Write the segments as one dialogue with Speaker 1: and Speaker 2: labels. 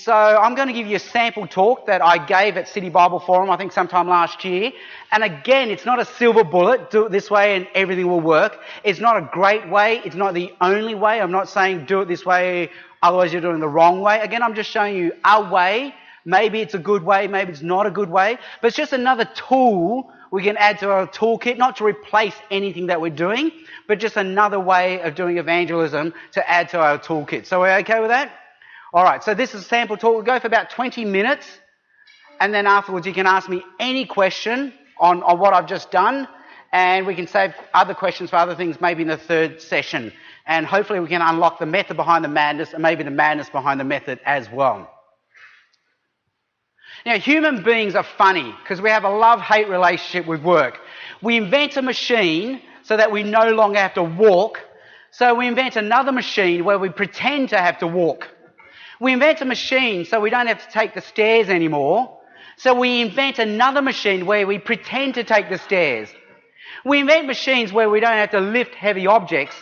Speaker 1: So I'm going to give you a sample talk that I gave at City Bible Forum, I think sometime last year. And again, it's not a silver bullet, do it this way and everything will work. It's not a great way. It's not the only way. I'm not saying do it this way, otherwise you're doing the wrong way. Again, I'm just showing you a way. Maybe it's a good way, maybe it's not a good way. But it's just another tool we can add to our toolkit, not to replace anything that we're doing, but just another way of doing evangelism to add to our toolkit. So we're okay with that? All right, so this is a sample talk. We'll go for about 20 minutes, and then afterwards you can ask me any question on what I've just done, and we can save other questions for other things maybe in the third session. And hopefully we can unlock the method behind the madness and maybe the madness behind the method as well. Now, human beings are funny because we have a love-hate relationship with work. We invent a machine so that we no longer have to walk, so we invent another machine where we pretend to have to walk. We invent a machine so we don't have to take the stairs anymore. So we invent another machine where we pretend to take the stairs. We invent machines where we don't have to lift heavy objects.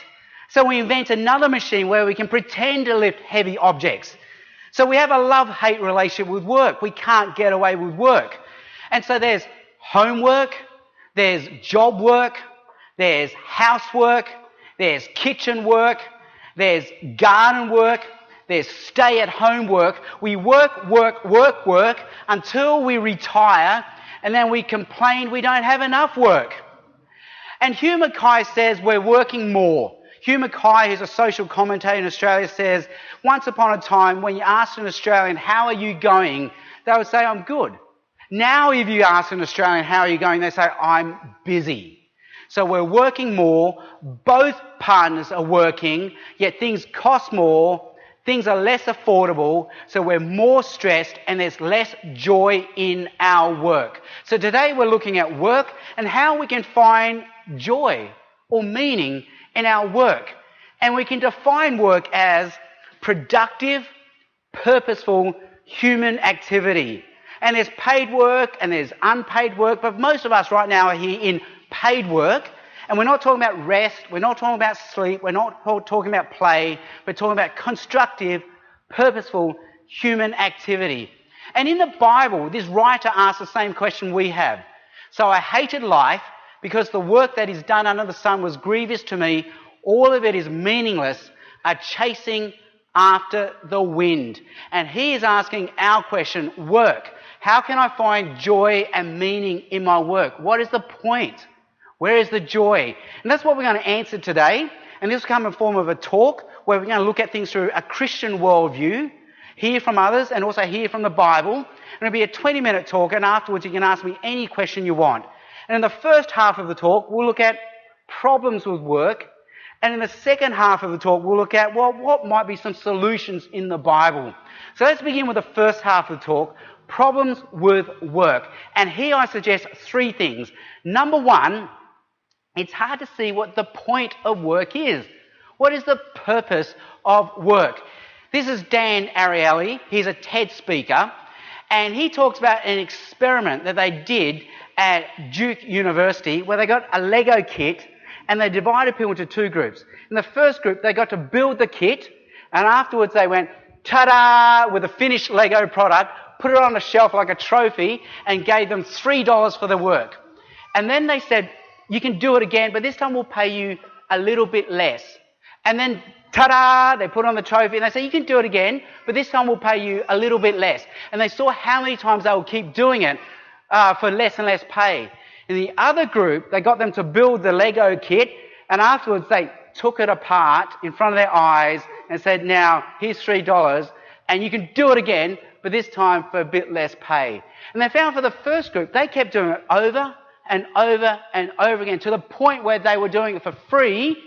Speaker 1: So we invent another machine where we can pretend to lift heavy objects. So we have a love-hate relationship with work. We can't get away with work. And so there's homework, there's job work, there's housework, there's kitchen work, there's garden work, there's stay-at-home work. We work until we retire, and then we complain we don't have enough work. And Hugh Mackay says we're working more. Hugh Mackay, who's a social commentator in Australia, says, once upon a time, when you asked an Australian, how are you going? They would say, I'm good. Now if you ask an Australian, how are you going? They say, I'm busy. So we're working more. Both partners are working, yet things cost more. Things are less affordable, so we're more stressed and there's less joy in our work. So today we're looking at work and how we can find joy or meaning in our work. And we can define work as productive, purposeful human activity. And there's paid work and there's unpaid work, but most of us right now are here in paid work. And we're not talking about rest, we're not talking about sleep, we're not talking about play, we're talking about constructive, purposeful human activity. And in the Bible, this writer asks the same question we have. So I hated life because the work that is done under the sun was grievous to me. All of it is meaningless, a chasing after the wind. And he is asking our question, work. How can I find joy and meaning in my work? What is the point? Where is the joy? And that's what we're going to answer today. And this will come in the form of a talk where we're going to look at things through a Christian worldview, hear from others, and also hear from the Bible. And it'll be a 20-minute talk, and afterwards you can ask me any question you want. And in the first half of the talk, we'll look at problems with work. And in the second half of the talk, we'll look at, well, what might be some solutions in the Bible. So let's begin with the first half of the talk, problems with work. And here I suggest three things. Number one, it's hard to see what the point of work is. What is the purpose of work? This is Dan Ariely. He's a TED speaker. And he talks about an experiment that they did at Duke University where they got a Lego kit and they divided people into two groups. In the first group, they got to build the kit, and afterwards they went, ta-da, with a finished Lego product, put it on a shelf like a trophy, and gave them $3 for the work. And then they said, you can do it again, but this time we'll pay you a little bit less. And then, ta-da, they put on the trophy and they say, you can do it again, but this time we'll pay you a little bit less. And they saw how many times they would keep doing it for less and less pay. In the other group, they got them to build the Lego kit, and afterwards they took it apart in front of their eyes and said, now, here's $3, and you can do it again, but this time for a bit less pay. And they found for the first group, they kept doing it over and over and over again to the point where they were doing it for free.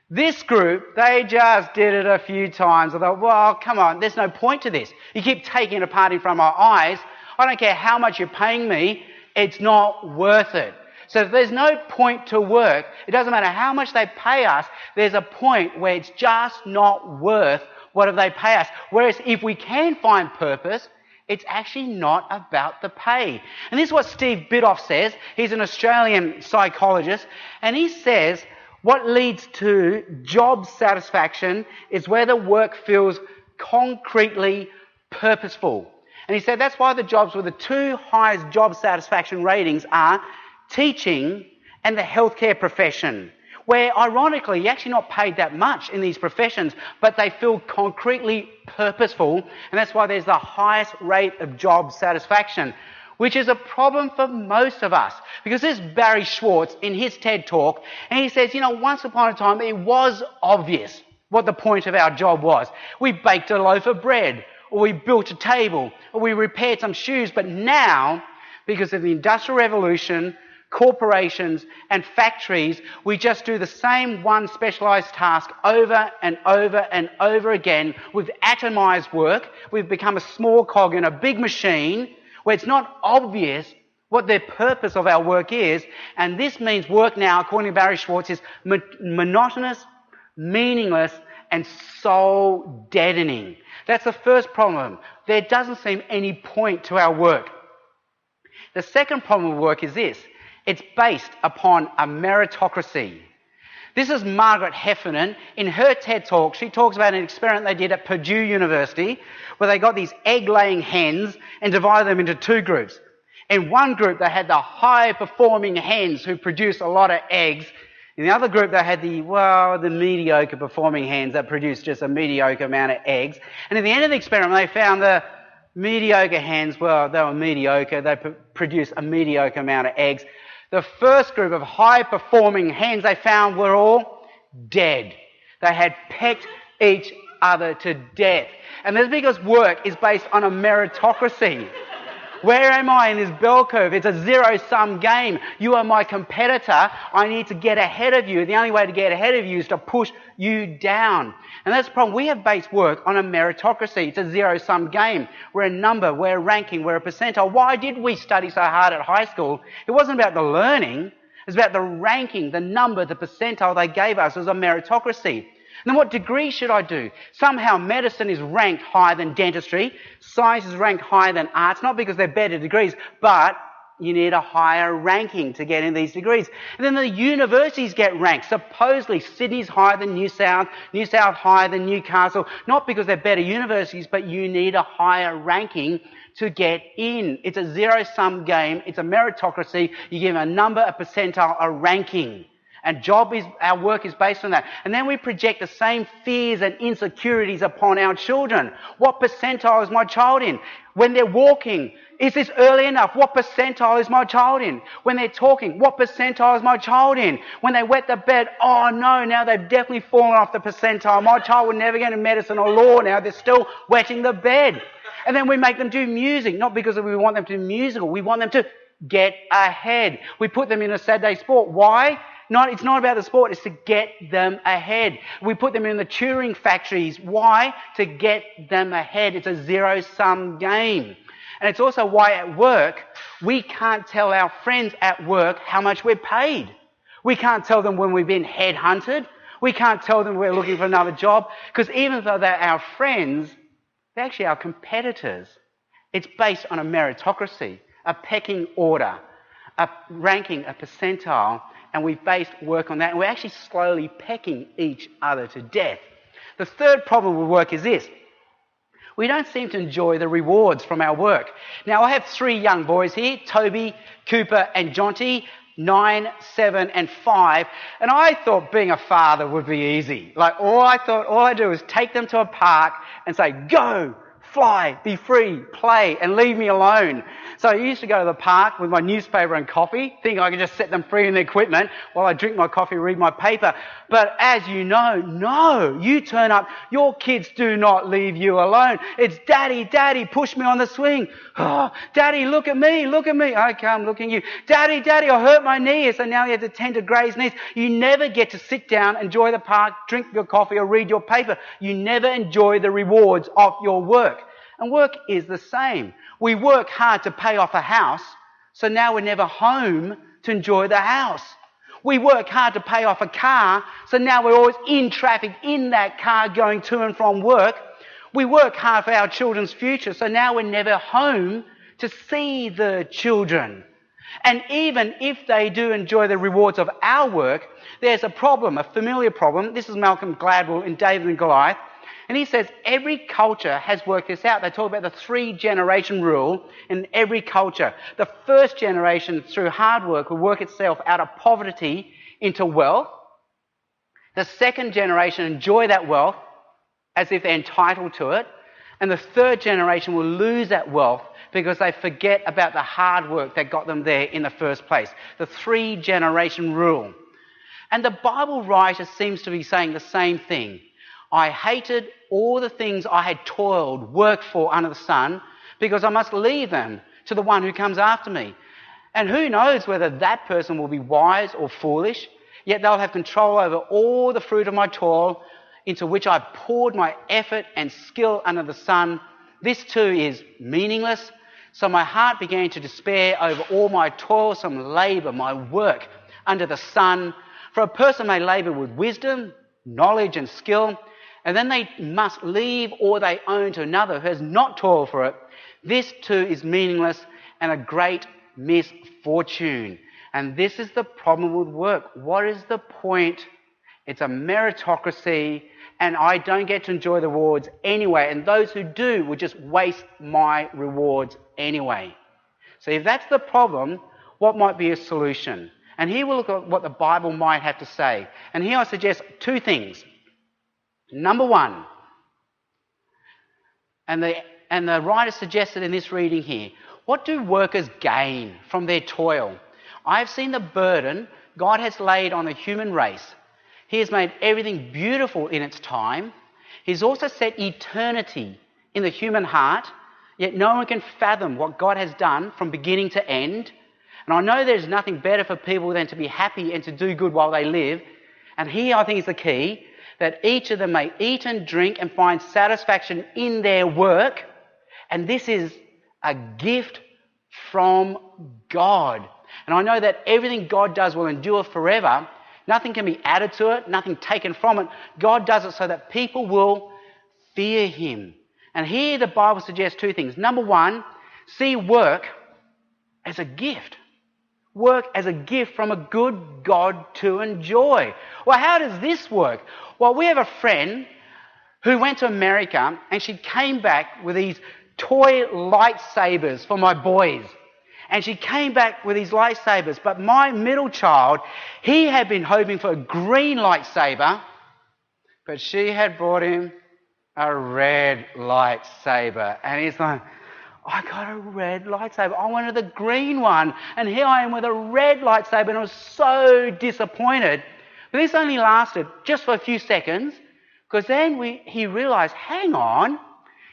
Speaker 1: This group, they just did it a few times. I thought, well, come on, there's no point to this. You keep taking it apart in front of my eyes. I don't care how much you're paying me. It's not worth it. So if there's no point to work, it doesn't matter how much they pay us, there's a point where it's just not worth whatever they pay us. Whereas if we can find purpose, it's actually not about the pay. And this is what Steve Biddulph says. He's an Australian psychologist, and he says what leads to job satisfaction is where the work feels concretely purposeful. And he said that's why the jobs with the two highest job satisfaction ratings are teaching and the healthcare profession, where ironically you're actually not paid that much in these professions, but they feel concretely purposeful, and that's why there's the highest rate of job satisfaction, which is a problem for most of us. Because this Barry Schwartz in his TED Talk, and he says, once upon a time it was obvious what the point of our job was. We baked a loaf of bread, or we built a table, or we repaired some shoes, but now, because of the Industrial Revolution, corporations and factories, we just do the same one specialised task over and over and over again. We've atomised work. We've become a small cog in a big machine where it's not obvious what the purpose of our work is. And this means work now, according to Barry Schwartz, is monotonous, meaningless and soul deadening. That's the first problem. There doesn't seem any point to our work. The second problem with work is this. It's based upon a meritocracy. This is Margaret Heffernan. In her TED Talk, she talks about an experiment they did at Purdue University where they got these egg-laying hens and divided them into two groups. In one group, they had the high-performing hens who produce a lot of eggs. In the other group, they had the mediocre performing hens that produce just a mediocre amount of eggs. And at the end of the experiment, they found the mediocre hens, they were mediocre. They produced a mediocre amount of eggs. The first group of high-performing hens they found were all dead. They had pecked each other to death. And that's because work is based on a meritocracy. Where am I in this bell curve? It's a zero-sum game. You are my competitor. I need to get ahead of you. The only way to get ahead of you is to push you down. And that's the problem. We have based work on a meritocracy. It's a zero-sum game. We're a number, we're a ranking, we're a percentile. Why did we study so hard at high school? It wasn't about the learning. It was about the ranking, the number, the percentile they gave us. It was a meritocracy. Then what degree should I do? Somehow medicine is ranked higher than dentistry. Science is ranked higher than arts, not because they're better degrees, but you need a higher ranking to get in these degrees. And then the universities get ranked. Supposedly Sydney's higher than New South higher than Newcastle, not because they're better universities, but you need a higher ranking to get in. It's a zero-sum game. It's a meritocracy. You give a number, a percentile, a ranking. And our work is based on that. And then we project the same fears and insecurities upon our children. What percentile is my child in? When they're walking, is this early enough? What percentile is my child in? When they're talking, what percentile is my child in? When they wet the bed, oh no, now they've definitely fallen off the percentile. My child will never get into medicine or law now. They're still wetting the bed. And then we make them do music, not because we want them to do musical. We want them to get ahead. We put them in a Saturday sport. Why? It's not about the sport, it's to get them ahead. We put them in the Turing factories. Why? To get them ahead. It's a zero-sum game. And it's also why at work, we can't tell our friends at work how much we're paid. We can't tell them when we've been headhunted. We can't tell them we're looking for another job. Because even though they're our friends, they're actually our competitors. It's based on a meritocracy, a pecking order, a ranking, a percentile. And we've based work on that, and we're actually slowly pecking each other to death. The third problem with work is this. We don't seem to enjoy the rewards from our work. Now, I have 3 young boys here, Toby, Cooper and Jonty, 9, 7 and 5. And I thought being a father would be easy. All I do is take them to a park and say, go, fly, be free, play, and leave me alone. So I used to go to the park with my newspaper and coffee, thinking I could just set them free in their equipment while I drink my coffee, read my paper. But as you know, no, you turn up, your kids do not leave you alone. It's daddy, daddy, push me on the swing. Oh, daddy, look at me. Okay, I'm looking at you. Daddy, I hurt my knee. So now you have to tend to Gray's knees. You never get to sit down, enjoy the park, drink your coffee or read your paper. You never enjoy the rewards of your work. And work is the same. We work hard to pay off a house, so now we're never home to enjoy the house. We work hard to pay off a car, so now we're always in traffic in that car going to and from work. We work hard for our children's future, so now we're never home to see the children. And even if they do enjoy the rewards of our work, there's a problem, a familiar problem. This is Malcolm Gladwell in David and Goliath. And he says every culture has worked this out. They talk about the 3-generation rule in every culture. The first generation, through hard work, will work itself out of poverty into wealth. The second generation enjoy that wealth as if they're entitled to it. And the third generation will lose that wealth because they forget about the hard work that got them there in the first place. The 3-generation rule. And the Bible writer seems to be saying the same thing. I hated all the things I had toiled, worked for under the sun, because I must leave them to the one who comes after me. And who knows whether that person will be wise or foolish, yet they'll have control over all the fruit of my toil, into which I poured my effort and skill under the sun. This too is meaningless. So my heart began to despair over all my toilsome labour, my work under the sun. For a person may labour with wisdom, knowledge and skill, and then they must leave all they own to another who has not toiled for it. This too is meaningless and a great misfortune. And this is the problem with work. What is the point? It's a meritocracy, and I don't get to enjoy the rewards anyway, and those who do will just waste my rewards anyway. So if that's the problem, what might be a solution? And here we'll look at what the Bible might have to say. And here I suggest 2 things. Number 1, and the writer suggested in this reading here, what do workers gain from their toil? I have seen the burden God has laid on the human race. He has made everything beautiful in its time. He's also set eternity in the human heart, yet no one can fathom what God has done from beginning to end. And I know there's nothing better for people than to be happy and to do good while they live. And here I think is the key, that each of them may eat and drink and find satisfaction in their work. And this is a gift from God. And I know that everything God does will endure forever. Nothing can be added to it, nothing taken from it. God does it so that people will fear him. And here the Bible suggests 2 things. Number 1, see work as a gift. Work as a gift from a good God to enjoy. Well, how does this work? Well, we have a friend who went to America and she came back with these toy lightsabers for my boys. And she came back with these lightsabers. But my middle child, he had been hoping for a green lightsaber, but she had brought him a red lightsaber. And he's like, I got a red lightsaber. I wanted the green one. And here I am with a red lightsaber. And I was so disappointed. But this only lasted just for a few seconds, because then he realised, hang on,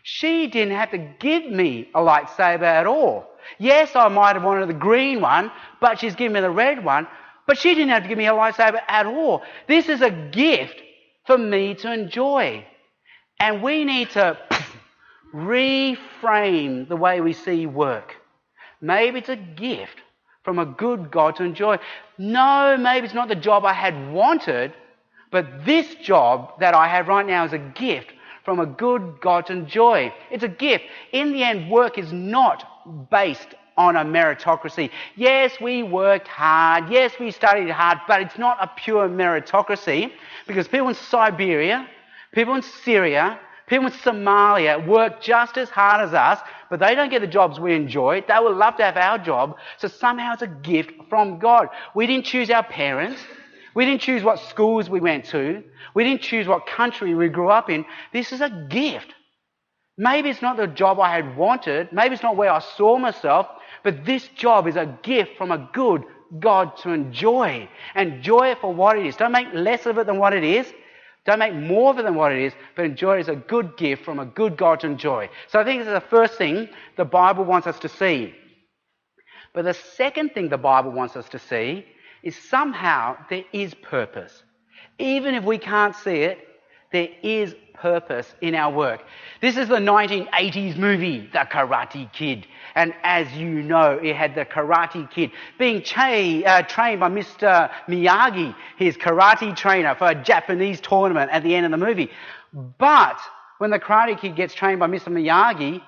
Speaker 1: she didn't have to give me a lightsaber at all. Yes, I might have wanted the green one, but she's given me the red one. But she didn't have to give me a lightsaber at all. This is a gift for me to enjoy. And we need to reframe the way we see work. Maybe it's a gift from a good God to enjoy. No, maybe it's not the job I had wanted, but this job that I have right now is a gift from a good God to enjoy. It's a gift. In the end, work is not based on a meritocracy. Yes, we worked hard. Yes, we studied hard, but it's not a pure meritocracy, because people in Siberia, people in Syria, people in Somalia work just as hard as us, but they don't get the jobs we enjoy. They would love to have our job. So somehow it's a gift from God. We didn't choose our parents. We didn't choose what schools we went to. We didn't choose what country we grew up in. This is a gift. Maybe it's not the job I had wanted. Maybe it's not where I saw myself. But this job is a gift from a good God to enjoy. Enjoy it for what it is. Don't make less of it than what it is. Don't make more of it than what it is. But enjoy it as a good gift from a good God to enjoy. So I think this is the first thing the Bible wants us to see. But the second thing the Bible wants us to see is somehow there is purpose. Even if we can't see it, there is purpose in our work. This is the 1980s movie, The Karate Kid. And as you know, it had the Karate Kid being trained by Mr. Miyagi, his karate trainer, for a Japanese tournament at the end of the movie. But when the Karate Kid gets trained by Mr. Miyagi,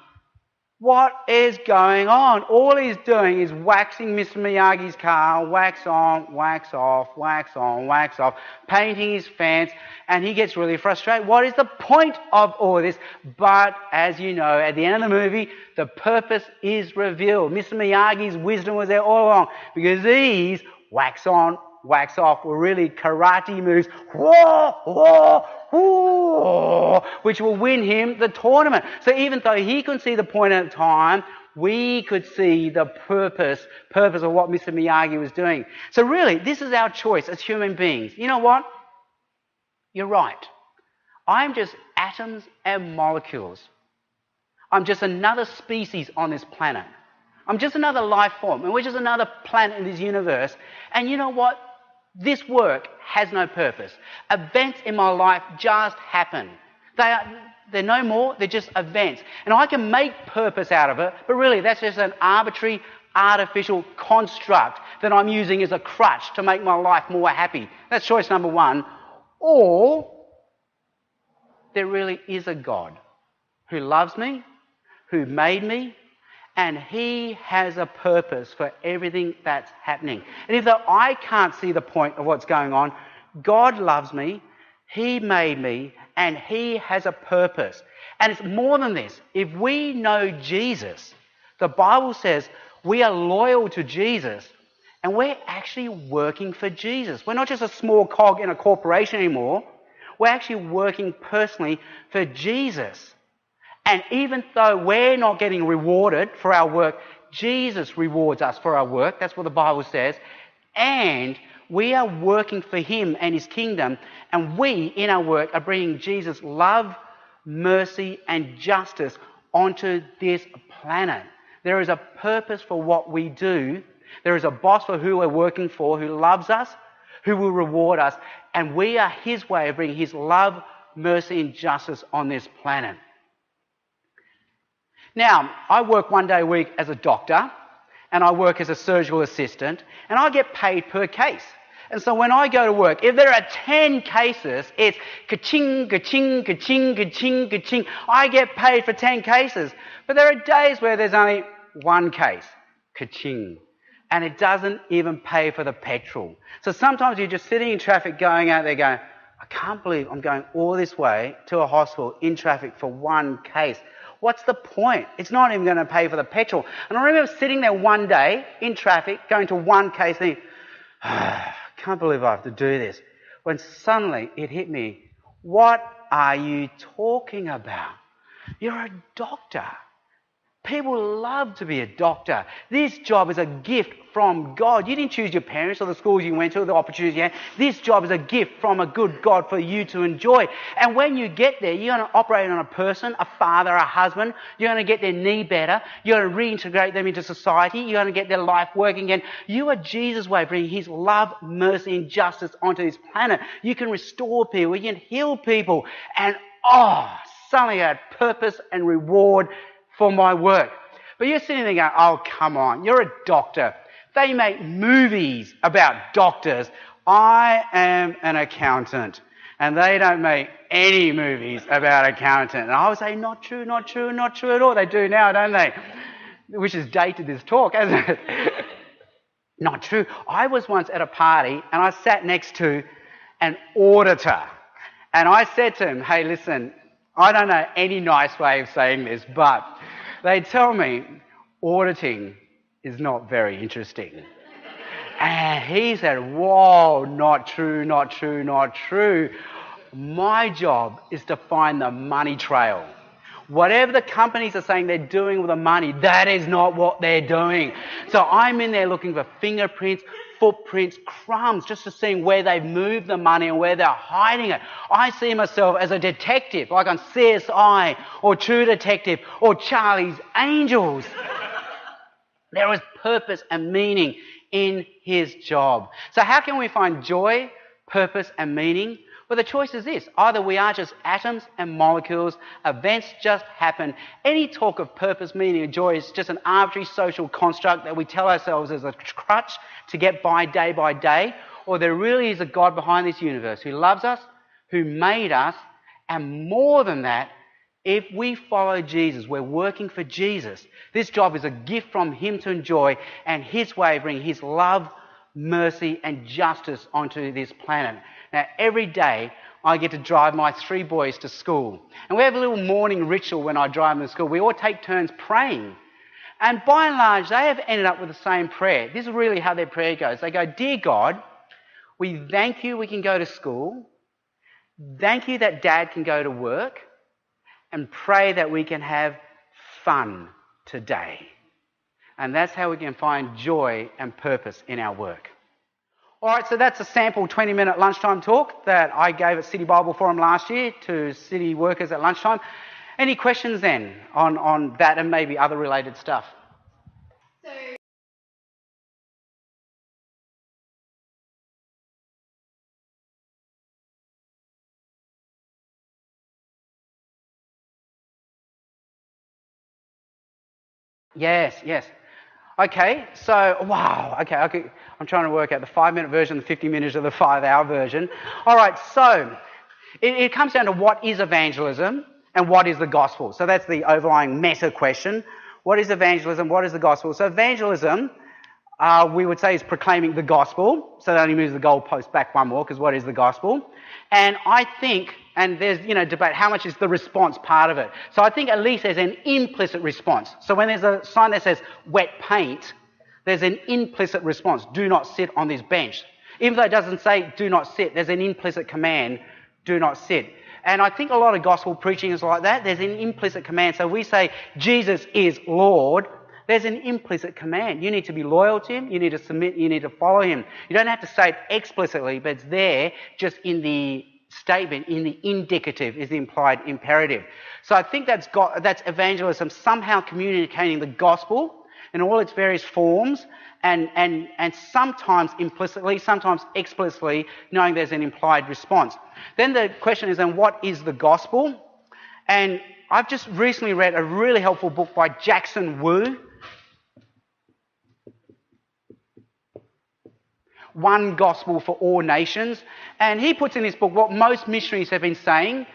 Speaker 1: What is going on? All he's doing is waxing Mr. Miyagi's car, wax on, wax off, wax on, wax off, painting his fence, and he gets really frustrated. What is the point of all this? But, as you know, at the end of the movie, the purpose is revealed. Mr. Miyagi's wisdom was there all along, because these wax on, wax off were really karate moves, whoa, whoa, whoa, which will win him the tournament. So even though he couldn't see the point at the time, we could see the purpose of what Mr. Miyagi was doing. So really, this is our choice as human beings. You know what? You're right. I'm just atoms and molecules. I'm just another species on this planet. I'm just another life form, and we're just another planet in this universe. And you know what? This work has no purpose. Events in my life just happen. They're no more, they're just events. And I can make purpose out of it, but really that's just an arbitrary, artificial construct that I'm using as a crutch to make my life more happy. That's choice number one. Or there really is a God who loves me, who made me, and he has a purpose for everything that's happening. And if though I can't see the point of what's going on, God loves me, he made me, and he has a purpose. And it's more than this. If we know Jesus, the Bible says we are loyal to Jesus, and we're actually working for Jesus. We're not just a small cog in a corporation anymore. We're actually working personally for Jesus. And even though we're not getting rewarded for our work, Jesus rewards us for our work. That's what the Bible says. And we are working for him and his kingdom. And we, in our work, are bringing Jesus' love, mercy, and justice onto this planet. There is a purpose for what we do. There is a boss for who we're working for, who loves us, who will reward us. And we are his way of bringing his love, mercy, and justice on this planet. Now, I work one day a week as a doctor, and I work as a surgical assistant, and I get paid per case. And so when I go to work, if there are 10 cases, it's ka-ching, ka-ching, ka-ching, ka-ching, ka-ching. I get paid for 10 cases. But there are days where there's only one case, ka-ching. And it doesn't even pay for the petrol. So sometimes you're just sitting in traffic going out there going, I can't believe I'm going all this way to a hospital in traffic for one case. What's the point? It's not even going to pay for the petrol. And I remember sitting there one day in traffic, going to one case, thinking, I can't believe I have to do this. When suddenly it hit me, what are you talking about? You're a doctor. People love to be a doctor. This job is a gift from God. You didn't choose your parents or the schools you went to or the opportunities you had. This job is a gift from a good God for you to enjoy. And when you get there, you're going to operate on a person, a father, a husband. You're going to get their knee better. You're going to reintegrate them into society. You're going to get their life working again. You are Jesus' way of bringing his love, mercy, and justice onto this planet. You can restore people. You can heal people. And suddenly I had purpose and reward for my work. But you're sitting there going, oh, come on, you're a doctor. They make movies about doctors. I am an accountant, and they don't make any movies about accountant. And I would say, not true, not true, not true at all. They do now, don't they? Which has dated this talk, hasn't it? Not true. I was once at a party, and I sat next to an auditor. And I said to him, hey, listen, I don't know any nice way of saying this, but they tell me auditing is not very interesting. And he said, whoa, not true, not true, not true. My job is to find the money trail. Whatever the companies are saying they're doing with the money, that is not what they're doing. So I'm in there looking for fingerprints, footprints, crumbs, just to see where they've moved the money and where they're hiding it. I see myself as a detective, like on CSI or True Detective or Charlie's Angels. There is purpose and meaning in his job. So how can we find joy, purpose and meaning? Well, the choice is this. Either we are just atoms and molecules, events just happen. Any talk of purpose, meaning and joy is just an arbitrary social construct that we tell ourselves as a crutch to get by day, or there really is a God behind this universe who loves us, who made us, and more than that, If we follow Jesus, we're working for Jesus. This job is a gift from him to enjoy, and his way of bringing his love, mercy and justice onto this planet. Now, every day I get to drive my 3 boys to school. And we have a little morning ritual when I drive them to school. We all take turns praying. And by and large, they have ended up with the same prayer. This is really how their prayer goes. They go, "Dear God, we thank you we can go to school. Thank you that Dad can go to work. And pray that we can have fun today." And that's how we can find joy and purpose in our work. All right, so that's a sample 20-minute lunchtime talk that I gave at City Bible Forum last year to city workers at lunchtime. Any questions then on that and maybe other related stuff? Yes. Okay, so, wow, okay, I'm trying to work out the 5-minute version, the 50 minutes, or the 5-hour version. All right, so it comes down to what is evangelism and what is the gospel. So that's the overlying meta question. What is evangelism? What is the gospel? So evangelism, we would say, is proclaiming the gospel. So that only moves the goalpost back one more, because what is the gospel? And I think, and there's debate, how much is the response part of it? So I think at least there's an implicit response. So when there's a sign that says wet paint, there's an implicit response: do not sit on this bench. Even though it doesn't say do not sit, there's an implicit command: do not sit. And I think a lot of gospel preaching is like that. There's an implicit command. So we say Jesus is Lord. There's an implicit command. You need to be loyal to him. You need to submit. You need to follow him. You don't have to say it explicitly, but it's there just in the statement, in the indicative is the implied imperative. So I think that's evangelism, somehow communicating the gospel in all its various forms, and sometimes implicitly, sometimes explicitly, knowing there's an implied response. Then the question is, then what is the gospel? And I've just recently read a really helpful book by Jackson Wu, One Gospel for All Nations. And he puts in his book what most missionaries have been saying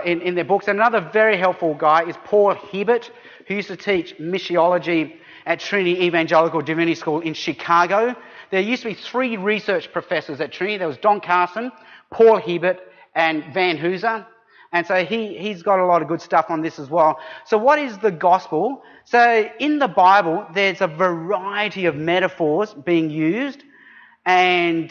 Speaker 1: in their books. And another very helpful guy is Paul Hibbert, who used to teach missiology at Trinity Evangelical Divinity School in Chicago. There used to be 3 research professors at Trinity. There was Don Carson, Paul Hibbert, and Van Hooser. And so he's got a lot of good stuff on this as well. So what is the gospel? So in the Bible, there's a variety of metaphors being used. And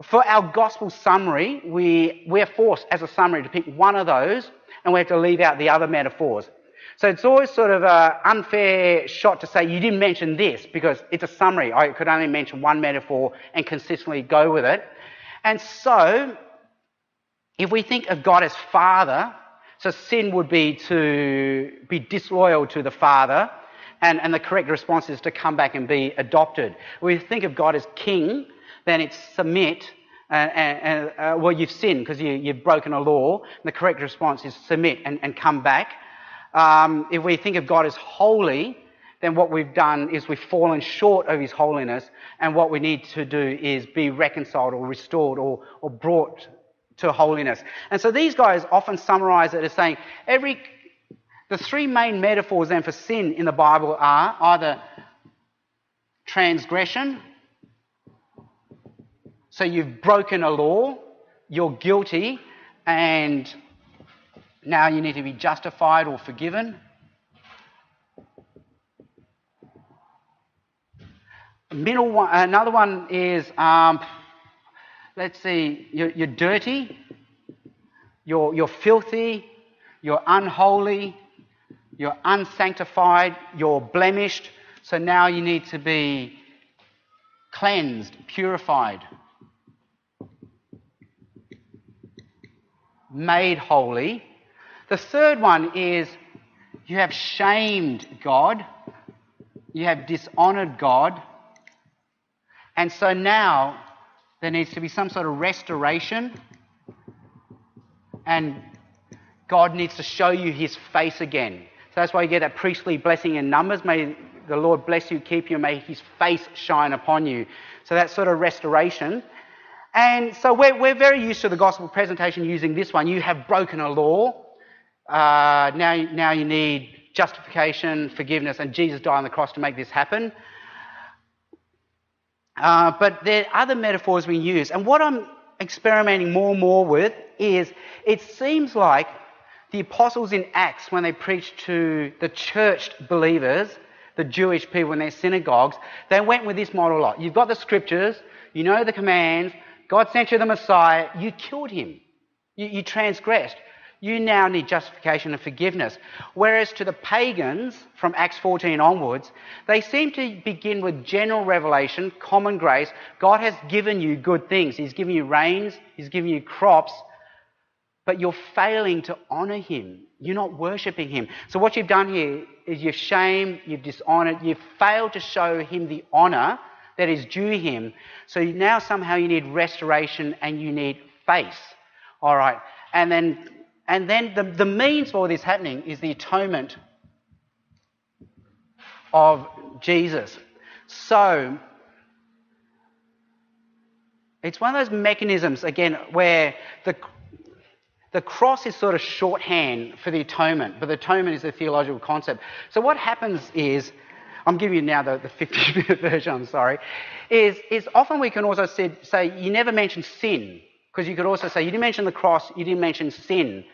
Speaker 1: for our gospel summary, we're forced as a summary to pick one of those, and we have to leave out the other metaphors. So it's always sort of an unfair shot to say you didn't mention this, because it's a summary. I could only mention one metaphor and consistently go with it. And so if we think of God as Father, so sin would be to be disloyal to the Father, and the correct response is to come back and be adopted. If we think of God as King, then it's submit, well, you've sinned because you've broken a law. And the correct response is submit and come back. If we think of God as holy, then what we've done is we've fallen short of his holiness, and what we need to do is be reconciled or restored or brought to holiness. And so these guys often summarize it as saying the 3 main metaphors then for sin in the Bible are either transgression, so you've broken a law, you're guilty, and now you need to be justified or forgiven. Another one is, let's see, you're dirty, you're filthy, you're unholy, you're unsanctified, you're blemished, so now you need to be cleansed, purified, made holy. The third one is you have shamed God, you have dishonoured God, and so now there needs to be some sort of restoration, and God needs to show you his face again. So that's why you get that priestly blessing in Numbers. May the Lord bless you, keep you, may his face shine upon you. So that sort of restoration. And so we're very used to the gospel presentation using this one. You have broken a law. now you need justification, forgiveness, and Jesus died on the cross to make this happen. But there are other metaphors we use. And what I'm experimenting more and more with is it seems like the apostles in Acts, when they preached to the churched believers, the Jewish people in their synagogues, they went with this model a lot. You've got the scriptures, you know the commands, God sent you the Messiah, you killed him. You transgressed. You now need justification and forgiveness. Whereas to the pagans, from Acts 14 onwards, they seem to begin with general revelation, common grace. God has given you good things. He's given you rains, he's given you crops, but you're failing to honour him. You're not worshipping him. So what you've done here is you've shamed, you've dishonoured, you've failed to show him the honour that is due him. So now somehow you need restoration and you need face. All right. And then the means for all this happening is the atonement of Jesus. So it's one of those mechanisms, again, where the cross is sort of shorthand for the atonement, but the atonement is a theological concept. So what happens is, I'm giving you now the 50-minute version, I'm sorry, is often we can also say you never mention sin, because you could also say you didn't mention the cross, you didn't mention sin.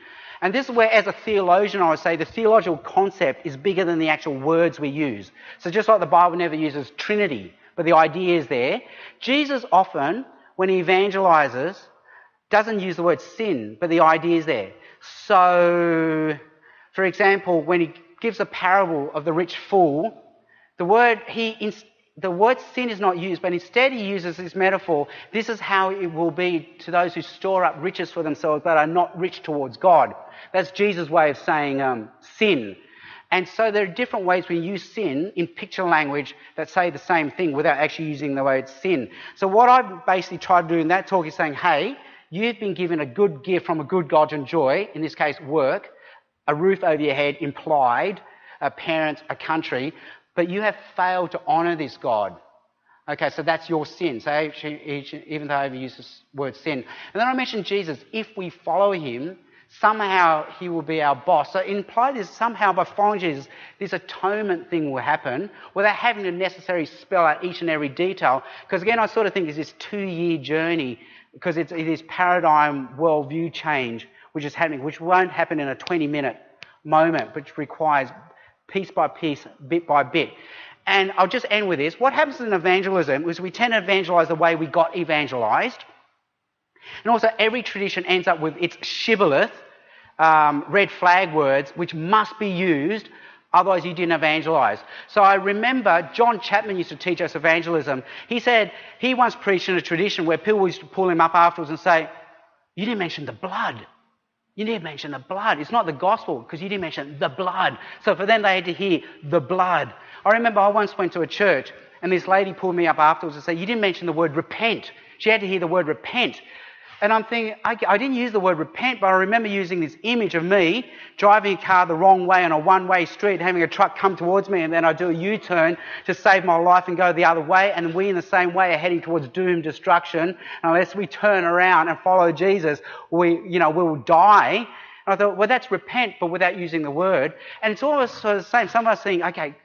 Speaker 1: And this is where, as a theologian, I would say the theological concept is bigger than the actual words we use. So just like the Bible never uses Trinity, but the idea is there, Jesus often, when he evangelises, doesn't use the word sin, but the idea is there. So, for example, when he gives a parable of the rich fool, the word sin is not used, but instead he uses this metaphor. This is how it will be to those who store up riches for themselves but are not rich towards God. That's Jesus' way of saying sin. And so there are different ways we use sin in picture language that say the same thing without actually using the word sin. So what I basically try to do in that talk is saying, hey, you've been given a good gift from a good God to enjoy, in this case work, a roof over your head implied, parents, a country, but you have failed to honour this God. Okay, so that's your sin. So even though I overuse this word sin. And then I mentioned Jesus. If we follow him, somehow he will be our boss. So implied is somehow by following Jesus, this atonement thing will happen without having to necessarily spell out each and every detail. Because again, I sort of think it's this 2-year journey, because it is paradigm worldview change which is happening, which won't happen in a 20-minute moment, which requires piece by piece, bit by bit. And I'll just end with this. What happens in evangelism is we tend to evangelise the way we got evangelised. And also every tradition ends up with its shibboleth, red flag words, which must be used, otherwise you didn't evangelise. So I remember John Chapman used to teach us evangelism. He said he once preached in a tradition where people used to pull him up afterwards and say, you didn't mention the blood. You didn't mention the blood. It's not the gospel because you didn't mention the blood. So for them, they had to hear the blood. I remember I once went to a church and this lady pulled me up afterwards and said, you didn't mention the word repent. She had to hear the word repent. And I'm thinking, I didn't use the word repent, but I remember using this image of me driving a car the wrong way on a one-way street, having a truck come towards me, and then I do a U-turn to save my life and go the other way, and we in the same way are heading towards doom, destruction. And unless we turn around and follow Jesus, we will die. And I thought, well, that's repent, but without using the word. And it's almost sort of the same. Some of us saying, okay,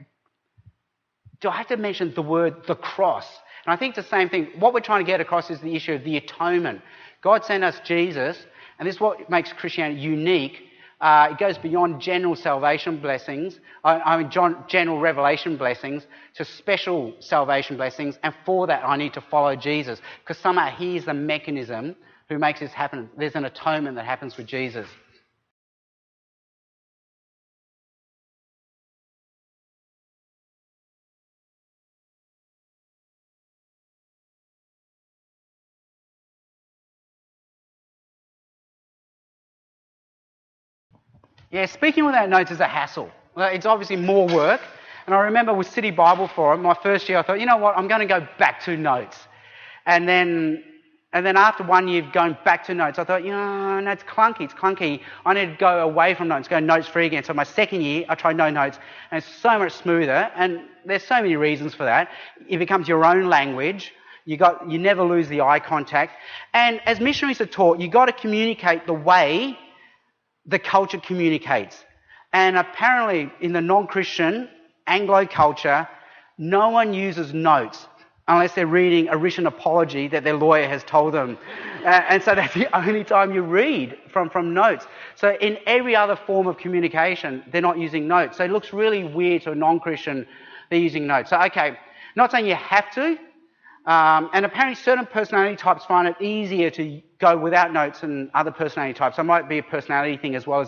Speaker 1: do I have to mention the word, the cross? And I think it's the same thing. What we're trying to get across is the issue of the atonement. God sent us Jesus, and this is what makes Christianity unique. It goes beyond general salvation blessings, general revelation blessings, to special salvation blessings, and for that I need to follow Jesus, because somehow he is the mechanism who makes this happen. There's an atonement that happens with Jesus. Yeah, speaking without notes is a hassle. It's obviously more work. And I remember with City Bible Forum, my first year, I thought, you know what, I'm going to go back to notes. And then after 1 year of going back to notes, I thought, no, it's clunky. I need to go away from notes, go notes free again. So my second year, I tried no notes, and it's so much smoother. And there's so many reasons for that. It becomes your own language. You never lose the eye contact. And as missionaries are taught, you've got to communicate the way the culture communicates. And apparently in the non-Christian Anglo culture, no one uses notes unless they're reading a written apology that their lawyer has told them. And so that's the only time you read from notes. So in every other form of communication, they're not using notes. So it looks really weird to a non-Christian, they're using notes. So, okay, not saying you have to. And apparently certain personality types find it easier to go without notes than other personality types. So it might be a personality thing as well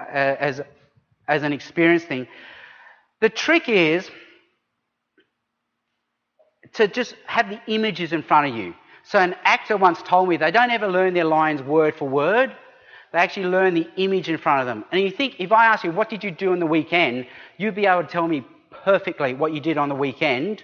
Speaker 1: as an experience thing. The trick is to just have the images in front of you. So an actor once told me they don't ever learn their lines word for word. They actually learn the image in front of them. And you think, if I ask you, what did you do on the weekend? You'd be able to tell me perfectly what you did on the weekend,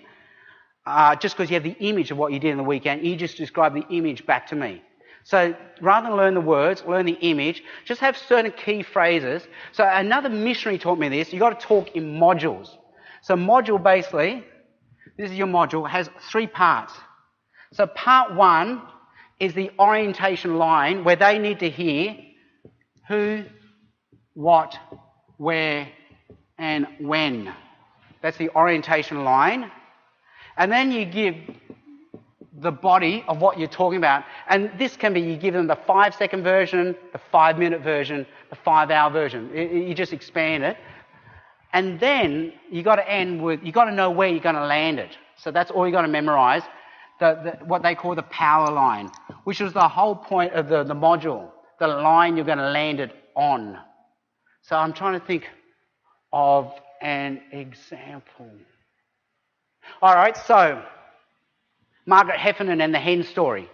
Speaker 1: just because you have the image of what you did on the weekend. You just describe the image back to me. So rather than learn the words, learn the image, just have certain key phrases. So another missionary taught me this. You've got to talk in modules. So module basically, this is your module, has 3 parts. So part 1 is the orientation line where they need to hear who, what, where, and when. That's the orientation line. And then you give the body of what you're talking about. And this can be, you give them the 5-second version, the 5-minute version, the 5-hour version. You just expand it. And then you've got to end with, you've got to know where you're going to land it. So that's all you've got to memorise, what they call the power line, which is the whole point of the module, the line you're going to land it on. So I'm trying to think of an example. All right, so Margaret Heffernan and the hen story.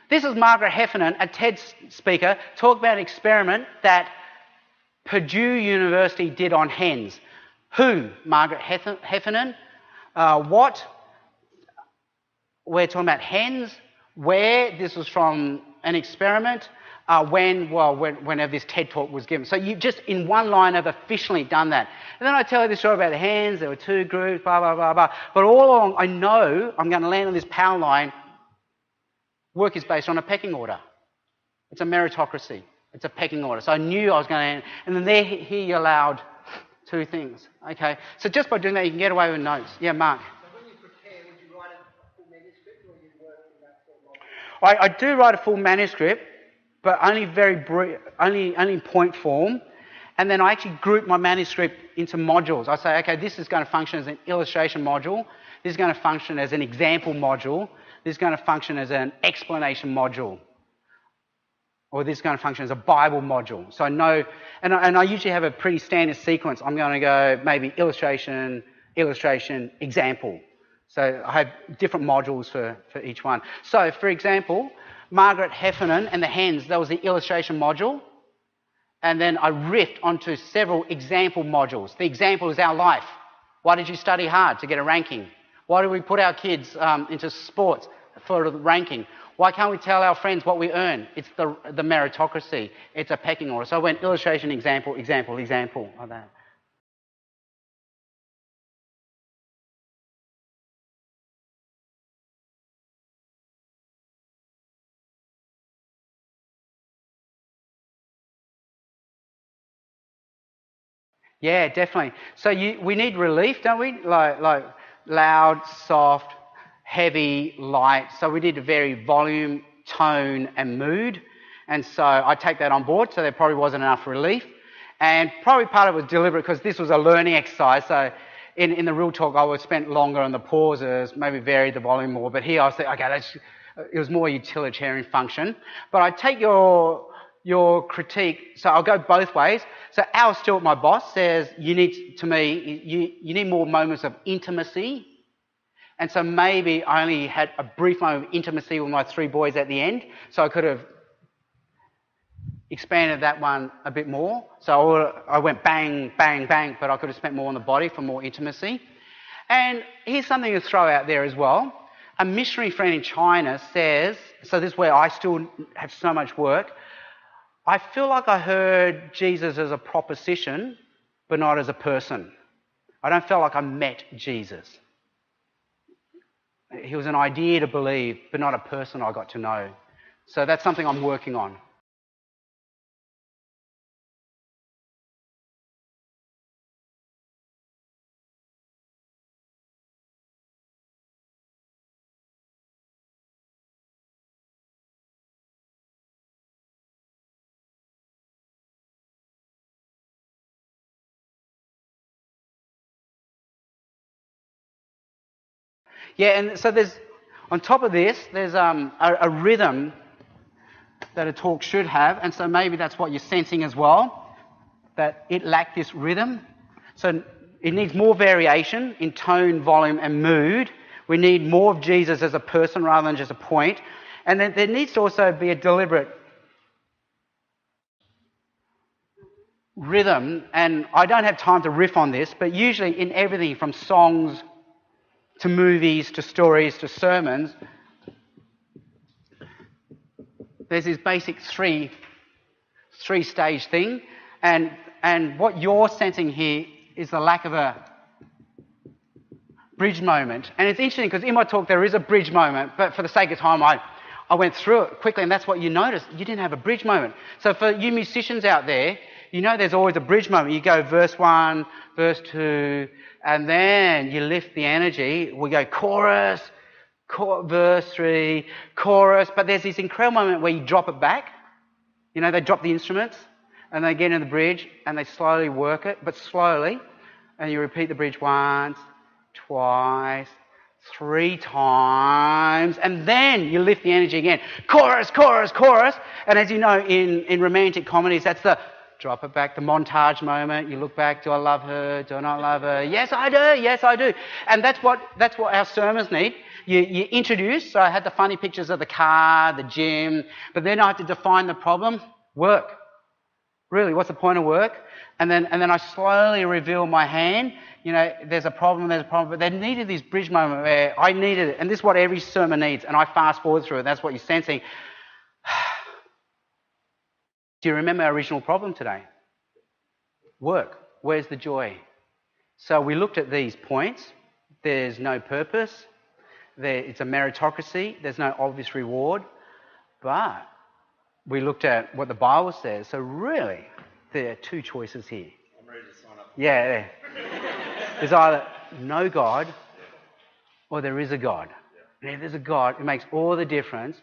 Speaker 1: This is Margaret Heffernan, a TED speaker, talk about an experiment that Purdue University did on hens. Who? Margaret Heffernan. What? We're talking about hens. Where? This was from an experiment. When? Well, whenever this TED talk was given. So you just, in one line, have officially done that. And then I tell you the story about the hens. There were 2 groups, blah, blah, blah, blah. But all along, I know I'm going to land on this power line. Work is based on a pecking order. It's a meritocracy. It's a pecking order. So I knew I was going to end. And then here you're allowed 2 things. Okay. So just by doing that, you can get away with notes. Yeah, Mark.
Speaker 2: So when you prepare, would you write a full manuscript or you work in that sort of model?
Speaker 1: I do write a full manuscript, but only very brief, only in point form. And then I actually group my manuscript into modules. I say, okay, this is going to function as an illustration module. This is going to function as an example module. This is going to function as an explanation module. Or this is going to function as a Bible module. So I know, and I usually have a pretty standard sequence. I'm going to go maybe illustration, example. So I have different modules for each one. So, for example, Margaret Heffernan and the hens, that was the illustration module. And then I riffed onto several example modules. The example is our life. Why did you study hard to get a ranking? Why do we put our kids into sports for the ranking? Why can't we tell our friends what we earn? It's the meritocracy. It's a pecking order. So I went illustration, example, example, example, like that. Yeah, definitely. So we need relief, don't we? Like loud, soft, heavy, light. So we need to vary volume, tone, and mood. And so I take that on board. So there probably wasn't enough relief. And probably part of it was deliberate because this was a learning exercise. So in the real talk, I would spend longer on the pauses, maybe vary the volume more. But here I was thinking, okay, it was more utilitarian function. But I take your critique, so I'll go both ways. So Al Stewart, my boss, says you need more moments of intimacy. And so maybe I only had a brief moment of intimacy with my 3 boys at the end. So I could have expanded that one a bit more. So I went bang, bang, bang, but I could have spent more on the body for more intimacy. And here's something to throw out there as well. A missionary friend in China says, so this is where I still have so much work, I feel like I heard Jesus as a proposition, but not as a person. I don't feel like I met Jesus. He was an idea to believe, but not a person I got to know. So that's something I'm working on. Yeah, and so there's, on top of this, there's a rhythm that a talk should have, and so maybe that's what you're sensing as well, that it lacked this rhythm. So it needs more variation in tone, volume and mood. We need more of Jesus as a person rather than just a point. And then there needs to also be a deliberate rhythm, and I don't have time to riff on this, but usually in everything from songs to movies to stories to sermons, there's this basic three-stage thing, and what you're sensing here is the lack of a bridge moment. And it's interesting because in my talk there is a bridge moment, but for the sake of time I went through it quickly, and that's what you noticed. You didn't have a bridge moment. So for you musicians out there, you know there's always a bridge moment. You go verse 1, verse 2, and then you lift the energy. We go chorus, verse 3, chorus, but there's this incredible moment where you drop it back. You know, they drop the instruments and they get in the bridge and they slowly work it, but slowly, and you repeat the bridge once, twice, 3 times, and then you lift the energy again. Chorus, chorus, chorus. And as you know, in romantic comedies, that's the drop it back, the montage moment. You look back, do I love her? Do I not love her? Yes, I do. Yes, I do. And that's what our sermons need. You introduce, so I had the funny pictures of the car, the gym, but then I had to define the problem. Work. Really, what's the point of work? And then I slowly reveal my hand. You know, there's a problem, but they needed this bridge moment where I needed it. And this is what every sermon needs, and I fast forward through it. That's what you're sensing. Do you remember our original problem today? Work. Where's the joy? So we looked at these points. There's no purpose. It's a meritocracy. There's no obvious reward. But we looked at what the Bible says. So really, there are 2 choices here.
Speaker 3: I'm ready to sign up.
Speaker 1: Yeah. There's either no God or there is a God. And if there's a God, it makes all the difference.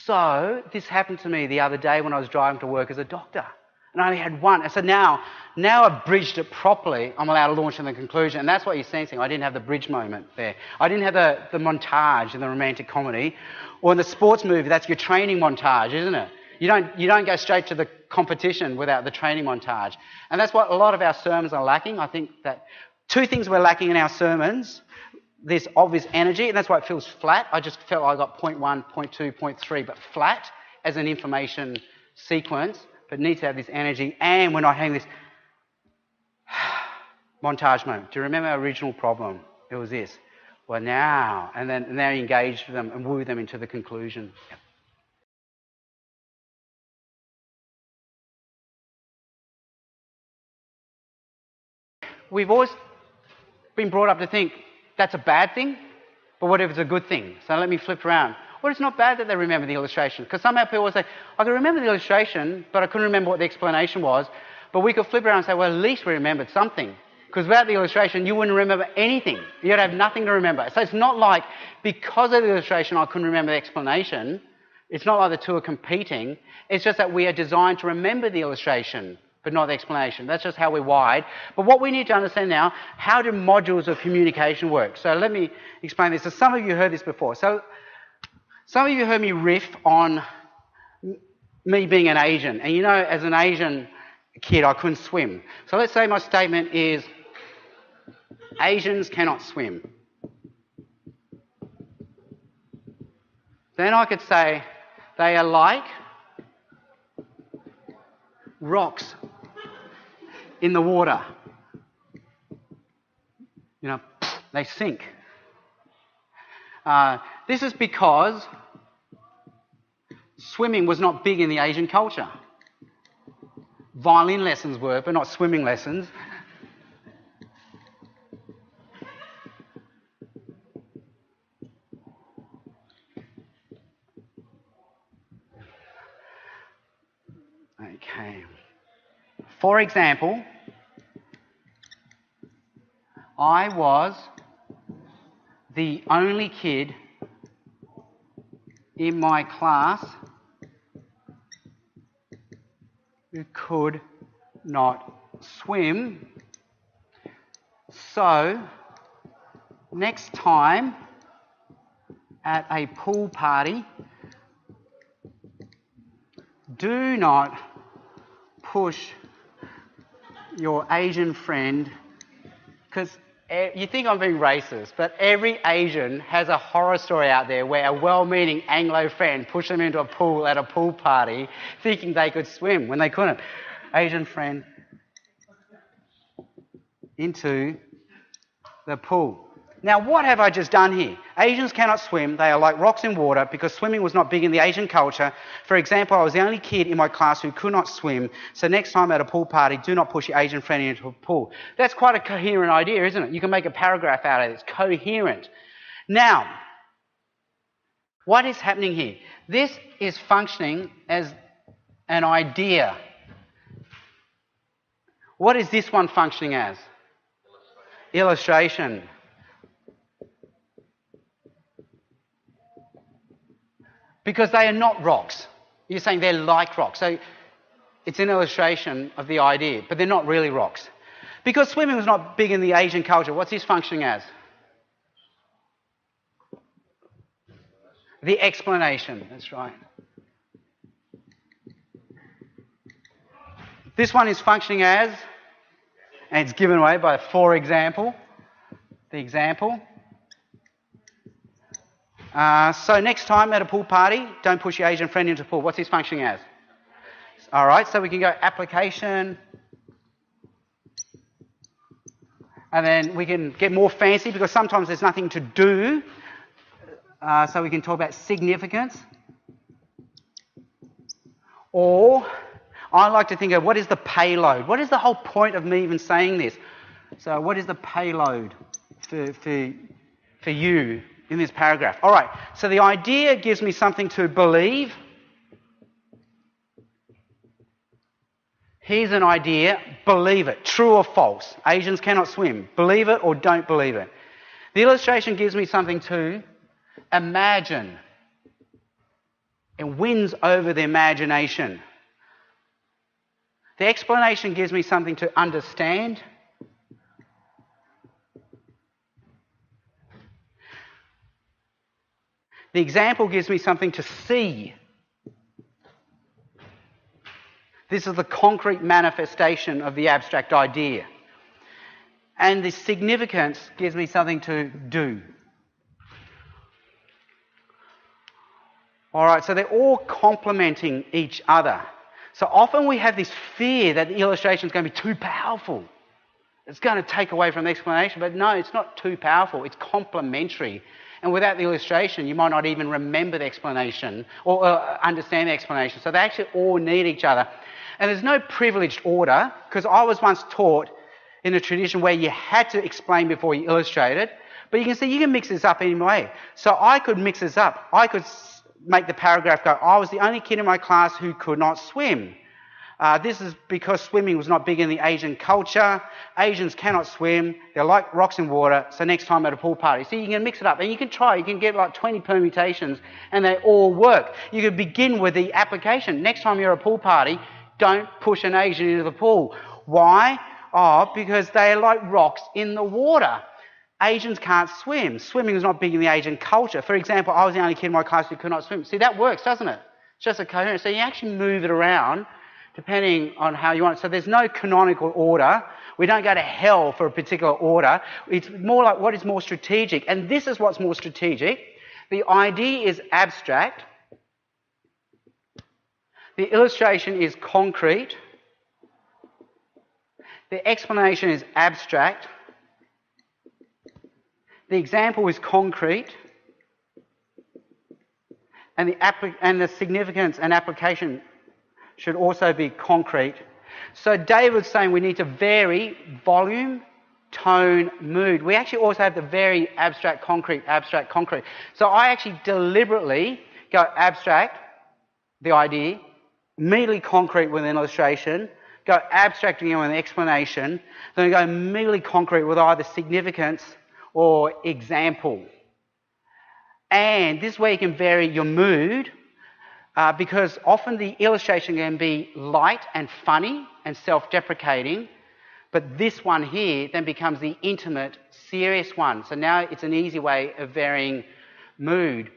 Speaker 1: So this happened to me the other day when I was driving to work as a doctor. And I only had one. And so now I've bridged it properly. I'm allowed to launch in the conclusion. And that's what you're sensing. I didn't have the bridge moment there. I didn't have the montage in the romantic comedy. Or in the sports movie, that's your training montage, isn't it? You don't go straight to the competition without the training montage. And that's what a lot of our sermons are lacking. I think that 2 things we're lacking in our sermons. This obvious energy, and that's why it feels flat. I just felt I got point 1, point 2, point 3, but flat as an information sequence, but needs to have this energy, and we're not having this montage moment. Do you remember our original problem? It was this. Well, now you engage with them and woo them into the conclusion. We've always been brought up to think that's a bad thing, but what if it's a good thing? So let me flip around. Well, it's not bad that they remember the illustration, because somehow people will say, I can remember the illustration, but I couldn't remember what the explanation was. But we could flip around and say, well, at least we remembered something. Because without the illustration, you wouldn't remember anything. You'd have nothing to remember. So it's not like, because of the illustration, I couldn't remember the explanation. It's not like the 2 are competing. It's just that we are designed to remember the illustration, but not the explanation. That's just how we're wired. But what we need to understand now, how do modules of communication work? So let me explain this. So some of you heard this before. So some of you heard me riff on me being an Asian. And you know, as an Asian kid, I couldn't swim. So let's say my statement is, Asians cannot swim. Then I could say, they are like rocks in the water. You know, they sink. This is because swimming was not big in the Asian culture. Violin lessons were, but not swimming lessons. Okay. For example, I was the only kid in my class who could not swim. So, next time at a pool party, do not push your Asian friend, because you think I'm being racist, but every Asian has a horror story out there where a well-meaning Anglo friend pushed them into a pool at a pool party thinking they could swim when they couldn't. Asian friend into the pool. Now, what have I just done here? Asians cannot swim. They are like rocks in water because swimming was not big in the Asian culture. For example, I was the only kid in my class who could not swim, so next time at a pool party, do not push your Asian friend into a pool. That's quite a coherent idea, isn't it? You can make a paragraph out of it. It's coherent. Now, what is happening here? This is functioning as an idea. What is this one functioning as? Illustration. Because they are not rocks. You're saying they're like rocks. So it's an illustration of the idea, but they're not really rocks. Because swimming was not big in the Asian culture, what's this functioning as? The explanation, that's right. This one is functioning as, and it's given away by for example, the example. So next time at a pool party, don't push your Asian friend into the pool. What's this functioning as? All right, so we can go application. And then we can get more fancy because sometimes there's nothing to do. So we can talk about significance. Or I like to think of what is the payload? What is the whole point of me even saying this? So what is the payload for you in this paragraph? All right, so the idea gives me something to believe. Here's an idea, believe it, true or false. Asians cannot swim, believe it or don't believe it. The illustration gives me something to imagine. It wins over the imagination. The explanation gives me something to understand. The example gives me something to see. This is the concrete manifestation of the abstract idea. And the significance gives me something to do. All right, so they're all complementing each other. So often we have this fear that the illustration is going to be too powerful. It's going to take away from the explanation, but no, it's not too powerful. It's complementary. And without the illustration, you might not even remember the explanation or understand the explanation. So they actually all need each other. And there's no privileged order, because I was once taught in a tradition where you had to explain before you illustrated. But you can see you can mix this up any way. So I could mix this up. I could make the paragraph go, I was the only kid in my class who could not swim. This is because swimming was not big in the Asian culture. Asians cannot swim. They're like rocks in water. So next time at a pool party. So you can mix it up. And you can try. You can get like 20 permutations and they all work. You could begin with the application. Next time you're at a pool party, don't push an Asian into the pool. Why? Oh, because they are like rocks in the water. Asians can't swim. Swimming is not big in the Asian culture. For example, I was the only kid in my class who could not swim. See, that works, doesn't it? It's just a coherence. So you actually move it around depending on how you want it. So there's no canonical order. We don't go to hell for a particular order. It's more like what is more strategic. And this is what's more strategic. The idea is abstract. The illustration is concrete. The explanation is abstract. The example is concrete. And the significance and application should also be concrete. So David's saying we need to vary volume, tone, mood. We actually also have to vary abstract, concrete, abstract, concrete. So I actually deliberately go abstract, the idea, immediately concrete with an illustration, go abstract again with an explanation, then go immediately concrete with either significance or example. And this is where you can vary your mood, because often the illustration can be light and funny and self-deprecating, but this one here then becomes the intimate, serious one. So now it's an easy way of varying mood.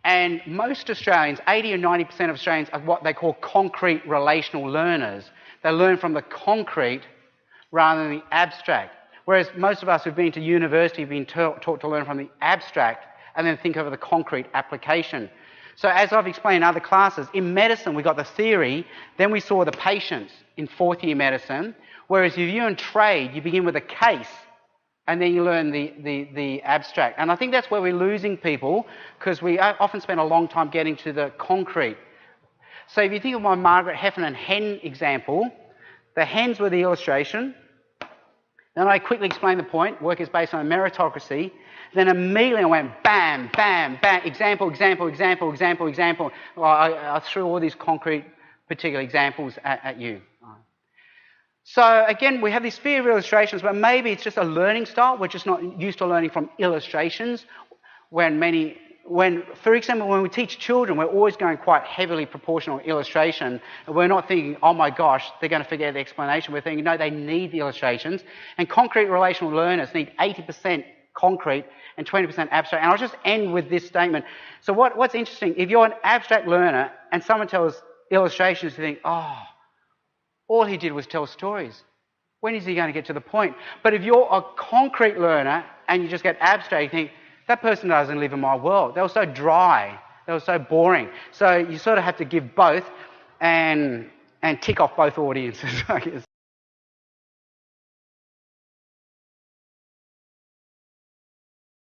Speaker 1: And most Australians, 80 or 90% of Australians, are what they call concrete relational learners. They learn from the concrete rather than the abstract. Whereas most of us who've been to university have been taught to learn from the abstract and then think of the concrete application. So as I've explained in other classes, in medicine we got the theory, then we saw the patients in fourth year medicine, whereas if you're in trade, you begin with a case and then you learn the abstract. And I think that's where we're losing people, because we often spend a long time getting to the concrete. So if you think of my Margaret Heffernan hen example, the hens were the illustration. Then I quickly explained the point. Work is based on a meritocracy. Then immediately I went bam, bam, bam, example, example, example, example, example. Well, I threw all these concrete particular examples at you. So again, we have this fear of illustrations, but maybe it's just a learning style. We're just not used to learning from illustrations. For example, when we teach children, we're always going quite heavily proportional illustration. And we're not thinking, oh my gosh, they're going to forget the explanation. We're thinking, no, they need the illustrations. And concrete relational learners need 80% concrete and 20% abstract. And I'll just end with this statement. So what's interesting, if you're an abstract learner and someone tells illustrations, you think, oh, all he did was tell stories. When is he going to get to the point? But if you're a concrete learner and you just get abstract, you think, that person doesn't live in my world. They were so dry. They were so boring. So you sort of have to give both and tick off both audiences, I guess.